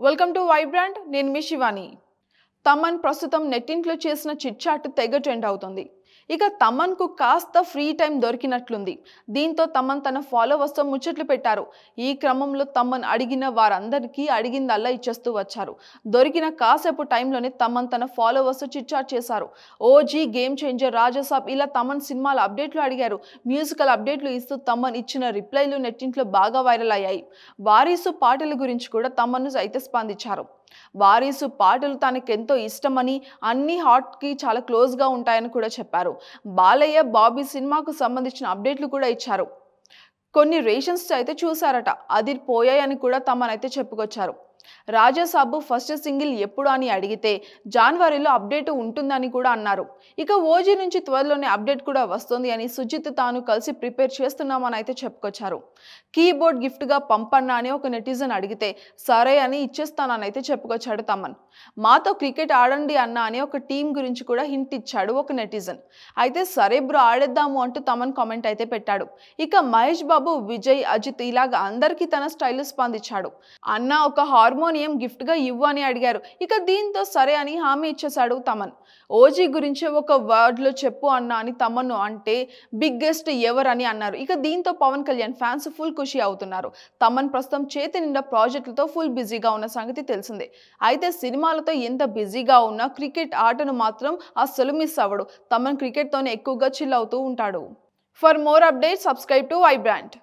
Welcome to Vibrant. నేను మీ శివాని. తమన్ ప్రస్తుతం నెట్టింట్లో చేసిన చిట్చాట్ తెగ ట్రెండ్ అవుతుంది. ఇక తమన్కు కాస్త ఫ్రీ టైం దొరికినట్లుంది. దీంతో తమన్ తన ఫాలోవర్స్తో ముచ్చట్లు పెట్టారు. ఈ క్రమంలో తమన్ అడిగిన వారందరికీ అడిగిందల్లా ఇచ్చేస్తూ వచ్చారు. దొరికిన కాసేపు టైంలోనే తమన్ తన ఫాలోవర్స్తో చిట్చాట్ చేశారు. ఓజీ, గేమ్ చేంజర్, రాజాసాబ్ ఇలా తమన్ సినిమాల అప్డేట్లు అడిగారు. మ్యూజికల్ అప్డేట్లు ఇస్తూ తమన్ ఇచ్చిన రిప్లైలు నెట్టింట్లో బాగా వైరల్ అయ్యాయి. వారీసు పాటల గురించి కూడా తమన్ అయితే స్పందించారు. వారీసు పాటలు తనకెంతో ఇష్టమని, అన్ని హార్ట్కి చాలా క్లోజ్గా ఉంటాయని కూడా చెప్పారు. బాలయ్య, బాబీ సినిమాకు సంబంధించిన అప్డేట్లు కూడా ఇచ్చారు. కొన్ని రేషన్స్ అయితే చూసారట, అదిరిపోయాయని కూడా తమనైతే చెప్పుకొచ్చారు. రాజాసాబు ఫస్ట్ సింగిల్ ఎప్పుడు అని అడిగితే జనవరిలో అప్డేట్ ఉంటుందని కూడా అన్నారు. ఇక ఓజీ నుంచి త్వరలోనే అప్డేట్ కూడా వస్తుంది అని సుజిత్ తాను కలిసి ప్రిపేర్ చేస్తున్నామని అయితే చెప్పుకొచ్చారు. కీబోర్డ్ గిఫ్ట్గా పంపన్నా అని ఒక నెటిజన్ అడిగితే సరే అని ఇచ్చేస్తానని అయితే చెప్పుకొచ్చాడు తమన్. మాతో క్రికెట్ ఆడండి అన్న అని ఒక టీం గురించి కూడా హింట్ ఇచ్చాడు ఒక నెటిజన్. అయితే సరే బ్రో ఆడేద్దాము అంటూ తమన్ కామెంట్ అయితే పెట్టాడు. ఇక మహేష్ బాబు, విజయ్, అజిత్ ఇలాగ అందరికీ తన స్టైల్ స్పందించాడు. అన్న ఒక హార్మోనియం గిఫ్ట్గా ఇవ్వు అని అడిగారు. ఇక దీంతో సరే అని హామీ ఇచ్చేశాడు తమన్. ఓజీ గురించి ఒక వర్డ్లో చెప్పు అన్న అని తమన్ అంటే బిగ్గెస్ట్ ఎవర్ అని అన్నారు. ఇక దీంతో పవన్ కళ్యాణ్ ఫ్యాన్స్ ఫుల్ ఖుషి అవుతున్నారు. తమన్ ప్రస్తుతం చేతి నిండా ప్రాజెక్టులతో ఫుల్ బిజీగా ఉన్న సంగతి తెలిసిందే. అయితే సినిమాలతో ఎంత బిజీగా ఉన్నా క్రికెట్ ఆటను మాత్రం అస్సలు మిస్ అవ్వడు. తమన్ క్రికెట్తోనే ఎక్కువగా చిల్ అవుతూ ఉంటాడు. For more updates subscribe to Vibrant.